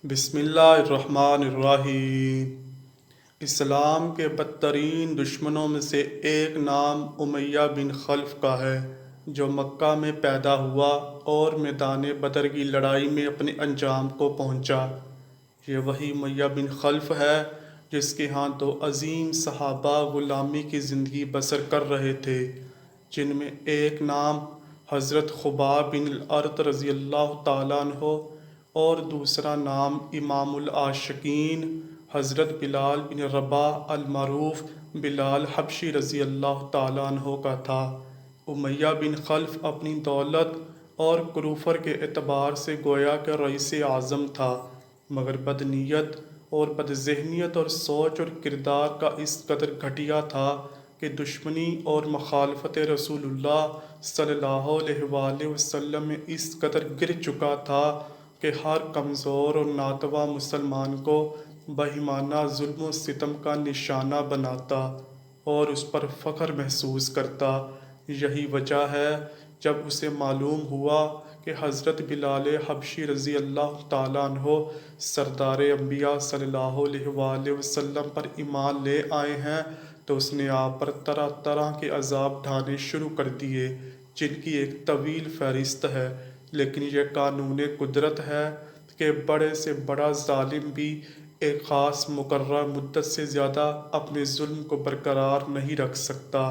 بسم اللہ الرحمن الرحیم۔ اسلام کے بدترین دشمنوں میں سے ایک نام امیہ بن خلف کا ہے، جو مکہ میں پیدا ہوا اور میدان بدر کی لڑائی میں اپنے انجام کو پہنچا۔ یہ وہی امیہ بن خلف ہے جس کے ہاں دو عظیم صحابہ غلامی کی زندگی بسر کر رہے تھے، جن میں ایک نام حضرت خباب بن الارت رضی اللہ تعالیٰ عنہ اور دوسرا نام امام العاشقین حضرت بلال بن رباح المعروف بلال حبشی رضی اللہ تعالیٰ عنہ کا تھا۔ امیہ بن خلف اپنی دولت اور کروفر کے اعتبار سے گویا کہ رئیس اعظم تھا، مگر بدنیت اور بدذہنیت اور سوچ اور کردار کا اس قدر گھٹیا تھا کہ دشمنی اور مخالفت رسول اللہ صلی اللہ علیہ وآلہ وسلم میں اس قدر گر چکا تھا کہ ہر کمزور اور ناتواں مسلمان کو بہیمانہ ظلم و ستم کا نشانہ بناتا اور اس پر فخر محسوس کرتا۔ یہی وجہ ہے جب اسے معلوم ہوا کہ حضرت بلال حبشی رضی اللہ تعالیٰ عنہ سردار انبیاء صلی اللہ علیہ وآلہ وسلم پر ایمان لے آئے ہیں، تو اس نے آپ پر طرح طرح کے عذاب ڈھانے شروع کر دیے، جن کی ایک طویل فہرست ہے۔ لیکن یہ قانون قدرت ہے کہ بڑے سے بڑا ظالم بھی ایک خاص مقررہ مدت سے زیادہ اپنے ظلم کو برقرار نہیں رکھ سکتا،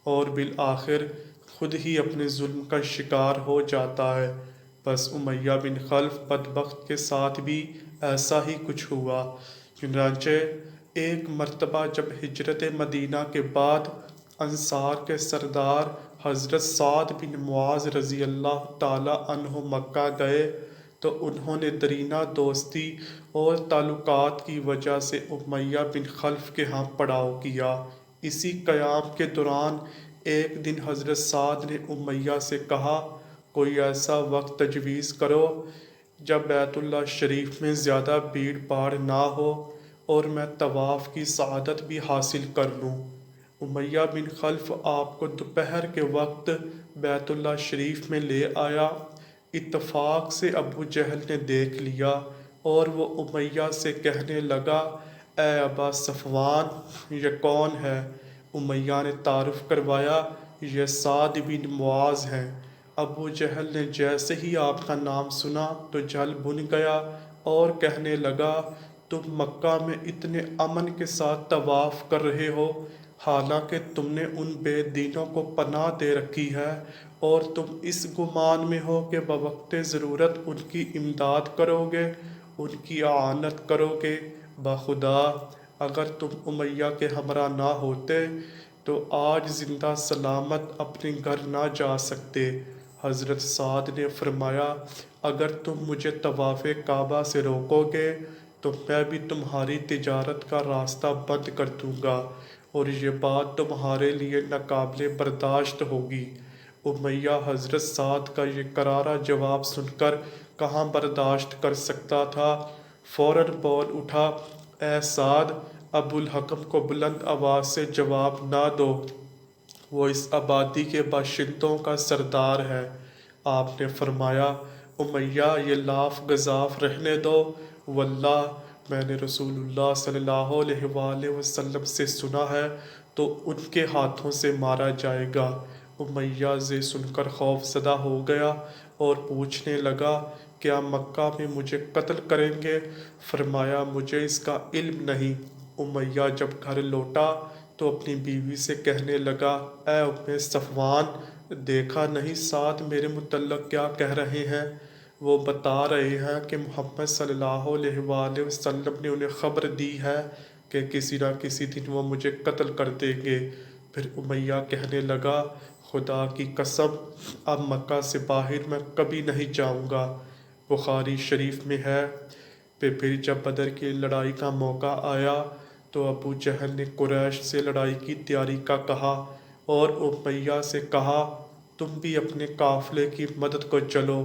اور بالآخر خود ہی اپنے ظلم کا شکار ہو جاتا ہے۔ بس امیہ بن خلف بدبخت کے ساتھ بھی ایسا ہی کچھ ہوا۔ چنانچہ ایک مرتبہ جب ہجرت مدینہ کے بعد انصار کے سردار حضرت سعد بن معاذ رضی اللہ تعالیٰ عنہ مکہ گئے، تو انہوں نے دیرینہ دوستی اور تعلقات کی وجہ سے امیہ بن خلف کے ہاں پڑاؤ کیا۔ اسی قیام کے دوران ایک دن حضرت سعد نے امیہ سے کہا، کوئی ایسا وقت تجویز کرو جب بیت اللہ شریف میں زیادہ بھیڑ بھاڑ نہ ہو اور میں طواف کی سعادت بھی حاصل کر لوں۔ امیہ بن خلف آپ کو دوپہر کے وقت بیت اللہ شریف میں لے آیا۔ اتفاق سے ابو جہل نے دیکھ لیا اور وہ امیہ سے کہنے لگا، اے ابا صفوان، یہ کون ہے؟ امیہ نے تعارف کروایا، یہ سعد بن معاذ ہیں۔ ابو جہل نے جیسے ہی آپ کا نام سنا تو جل بن گیا اور کہنے لگا، تم مکہ میں اتنے امن کے ساتھ طواف کر رہے ہو، حالانکہ تم نے ان بے دینوں کو پناہ دے رکھی ہے، اور تم اس گمان میں ہو کہ بوقت ضرورت ان کی امداد کرو گے، ان کی اعانت کرو گے۔ بخدا اگر تم امیہ کے ہمراہ نہ ہوتے تو آج زندہ سلامت اپنے گھر نہ جا سکتے۔ حضرت سعد نے فرمایا، اگر تم مجھے طواف کعبہ سے روکو گے تو میں بھی تمہاری تجارت کا راستہ بند کر دوں گا، اور یہ بات تمہارے لیے ناقابل برداشت ہوگی۔ امیہ حضرت سعد کا یہ کرارا جواب سن کر کہاں برداشت کر سکتا تھا، فوراً بول اٹھا، اے سعد، ابو الحکم کو بلند آواز سے جواب نہ دو، وہ اس آبادی کے باشندوں کا سردار ہے۔ آپ نے فرمایا، امیہ یہ لاف گزاف رہنے دو، واللہ میں نے رسول اللہ صلی اللہ علیہ وآلہ وسلم سے سنا ہے تو ان کے ہاتھوں سے مارا جائے گا۔ امیہ یہ سن کر خوف زدہ ہو گیا اور پوچھنے لگا، کیا مکہ میں مجھے قتل کریں گے؟ فرمایا، مجھے اس کا علم نہیں۔ امیہ جب گھر لوٹا تو اپنی بیوی سے کہنے لگا، اے ام صفوان، دیکھا نہیں سعد میرے متعلق کیا کہہ رہے ہیں؟ وہ بتا رہے ہیں کہ محمد صلی اللہ علیہ وآلہ وسلم نے انہیں خبر دی ہے کہ کسی نہ کسی دن وہ مجھے قتل کر دیں گے۔ پھر امیہ کہنے لگا، خدا کی قسم، اب مکہ سے باہر میں کبھی نہیں جاؤں گا۔ بخاری شریف میں ہے، پھر جب بدر کی لڑائی کا موقع آیا تو ابو جہل نے قریش سے لڑائی کی تیاری کا کہا اور امیہ سے کہا، تم بھی اپنے قافلے کی مدد کو چلو۔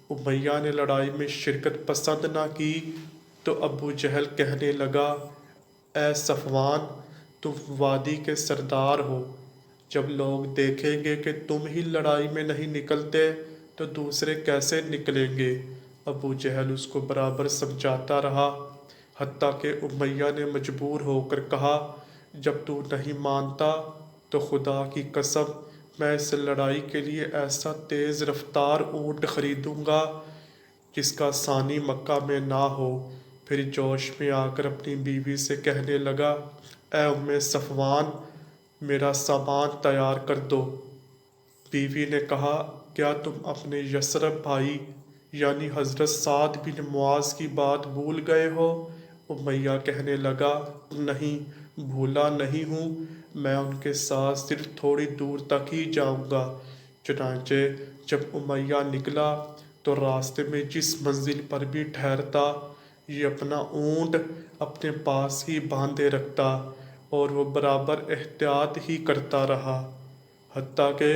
امیہ نے لڑائی میں شرکت پسند نہ کی تو ابو جہل کہنے لگا، اے صفوان، تم وادی کے سردار ہو، جب لوگ دیکھیں گے کہ تم ہی لڑائی میں نہیں نکلتے تو دوسرے کیسے نکلیں گے؟ ابو جہل اس کو برابر سمجھاتا رہا، حتیٰ کہ امیہ نے مجبور ہو کر کہا، جب تو نہیں مانتا تو خدا کی قسم میں اس لڑائی کے لیے ایسا تیز رفتار اونٹ خریدوں گا جس کا ثانی مکہ میں نہ ہو۔ پھر جوش میں آ کر اپنی بیوی سے کہنے لگا، اے صفوان، میرا سامان تیار کر دو۔ بیوی نے کہا، کیا تم اپنے یثرب بھائی یعنی حضرت سعد بن معاذ کی بات بھول گئے ہو؟ امیہ کہنے لگا، نہیں، بھولا نہیں ہوں، میں ان کے ساتھ صرف تھوڑی دور تک ہی جاؤں گا۔ چنانچہ جب امیہ نکلا تو راستے میں جس منزل پر بھی ٹھہرتا یہ اپنا اونٹ اپنے پاس ہی باندھے رکھتا اور وہ برابر احتیاط ہی کرتا رہا، حتیٰ کہ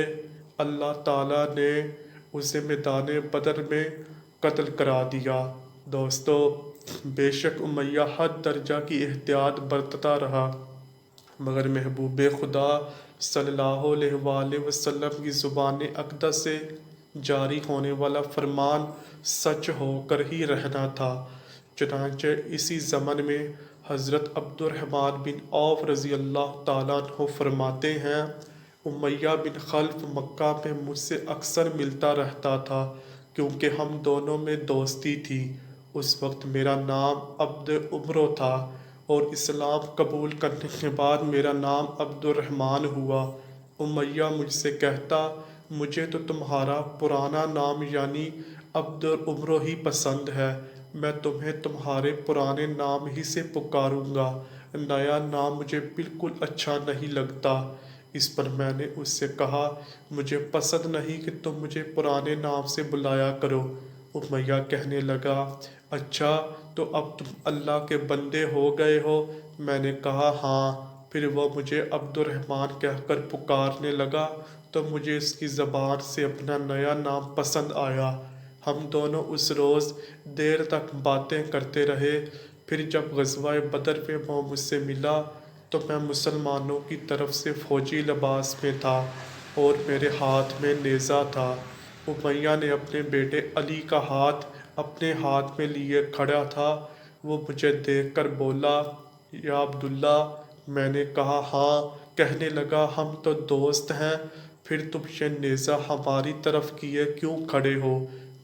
اللہ تعالیٰ نے اسے میدان بدر میں قتل کرا دیا۔ دوستو، بے شک امیہ حد درجہ کی احتیاط برتتا رہا، مگر محبوب خدا صلی اللہ علیہ وآلہ وسلم کی زبان اقدس سے جاری ہونے والا فرمان سچ ہو کر ہی رہنا تھا۔ چنانچہ اسی زمن میں حضرت عبد الرحمن بن عوف رضی اللہ تعالیٰ عنہ فرماتے ہیں، امیہ بن خلف مکہ میں مجھ سے اکثر ملتا رہتا تھا کیونکہ ہم دونوں میں دوستی تھی۔ اس وقت میرا نام عبد عمرو تھا اور اسلام قبول کرنے کے بعد میرا نام عبد الرحمن ہوا۔ امیہ مجھ سے کہتا، مجھے تو تمہارا پرانا نام یعنی عبد عمرو ہی پسند ہے، میں تمہیں تمہارے پرانے نام ہی سے پکاروں گا، نیا نام مجھے بالکل اچھا نہیں لگتا۔ اس پر میں نے اس سے کہا، مجھے پسند نہیں کہ تم مجھے پرانے نام سے بلایا کرو۔ امیہ کہنے لگا، اچھا تو اب تم اللہ کے بندے ہو گئے ہو؟ میں نے کہا، ہاں۔ پھر وہ مجھے عبد الرحمن کہہ کر پکارنے لگا تو مجھے اس کی زبان سے اپنا نیا نام پسند آیا۔ ہم دونوں اس روز دیر تک باتیں کرتے رہے۔ پھر جب غزوہ بدر میں وہ مجھ سے ملا تو میں مسلمانوں کی طرف سے فوجی لباس میں تھا اور میرے ہاتھ میں نیزہ تھا۔ امیہ نے اپنے بیٹے علی کا ہاتھ اپنے ہاتھ میں لیے کھڑا تھا۔ وہ مجھے دیکھ کر بولا، یا عبداللہ؟ میں نے کہا، ہاں۔ کہنے لگا، ہم تو دوست ہیں، پھر تم یہ نیزہ ہماری طرف کیے کیوں کھڑے ہو؟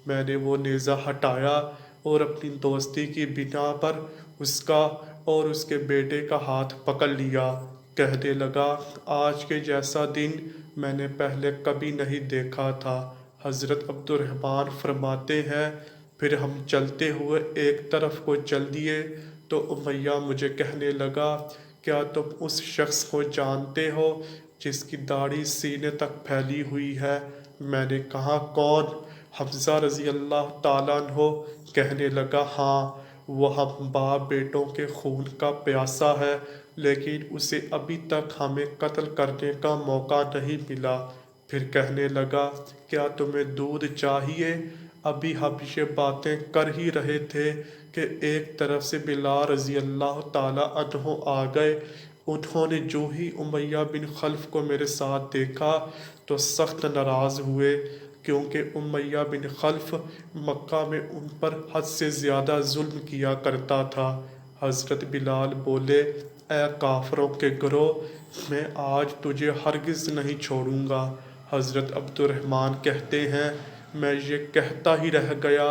میں نے وہ نیزہ ہٹایا اور اپنی دوستی کی بنا پر اس کا اور اس کے بیٹے کا ہاتھ پکڑ لیا۔ کہنے لگا، آج کے جیسا دن میں نے پہلے کبھی نہیں دیکھا تھا۔ حضرت عبد الرحمن فرماتے ہیں، پھر ہم چلتے ہوئے ایک طرف کو چل دیے تو امیہ مجھے کہنے لگا، کیا تم اس شخص کو جانتے ہو جس کی داڑھی سینے تک پھیلی ہوئی ہے؟ میں نے کہا، کون؟ حمزہ رضی اللہ تعالیٰ عنہ۔ کہنے لگا، ہاں، وہ ہم باپ بیٹوں کے خون کا پیاسا ہے، لیکن اسے ابھی تک ہمیں قتل کرنے کا موقع نہیں ملا۔ پھر کہنے لگا، کیا تمہیں دودھ چاہیے؟ ابھی ہم یہ باتیں کر ہی رہے تھے کہ ایک طرف سے بلال رضی اللہ تعالیٰ عنہ آ گئے۔ انہوں نے جو ہی امیہ بن خلف کو میرے ساتھ دیکھا تو سخت ناراض ہوئے، کیونکہ امیہ بن خلف مکہ میں ان پر حد سے زیادہ ظلم کیا کرتا تھا۔ حضرت بلال بولے، اے کافروں کے گروہ، میں آج تجھے ہرگز نہیں چھوڑوں گا۔ حضرت عبد الرحمن کہتے ہیں، میں یہ کہتا ہی رہ گیا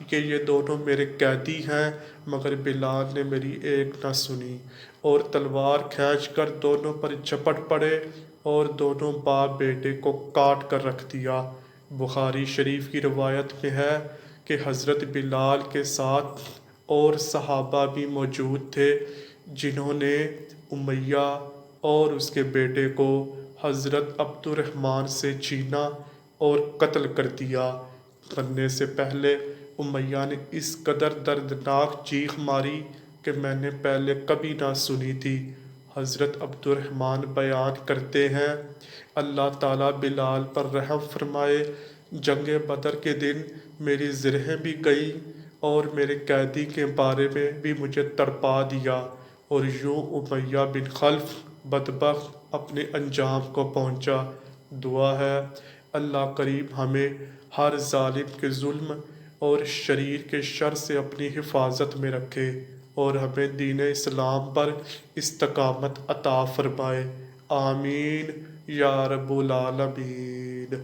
کہ یہ دونوں میرے قیدی ہیں، مگر بلال نے میری ایک نہ سنی اور تلوار کھینچ کر دونوں پر جھپٹ پڑے اور دونوں باپ بیٹے کو کاٹ کر رکھ دیا۔ بخاری شریف کی روایت میں ہے کہ حضرت بلال کے ساتھ اور صحابہ بھی موجود تھے جنہوں نے امیہ اور اس کے بیٹے کو حضرت عبد الرحمن سے چھینا اور قتل کر دیا۔ مرنے سے پہلے امیہ نے اس قدر دردناک چیخ ماری کہ میں نے پہلے کبھی نہ سنی تھی۔ حضرت عبد الرحمن بیان کرتے ہیں، اللہ تعالیٰ بلال پر رحم فرمائے، جنگ بدر کے دن میری زرہیں بھی گئیں اور میرے قیدی کے بارے میں بھی مجھے تڑپا دیا، اور یوں امیہ بن خلف بدبخت اپنے انجام کو پہنچا۔ دعا ہے، اللہ کریم ہمیں ہر ظالم کے ظلم اور شریر کے شر سے اپنی حفاظت میں رکھے اور ہمیں دین اسلام پر استقامت عطا فرمائے۔ آمین یا رب العالمین۔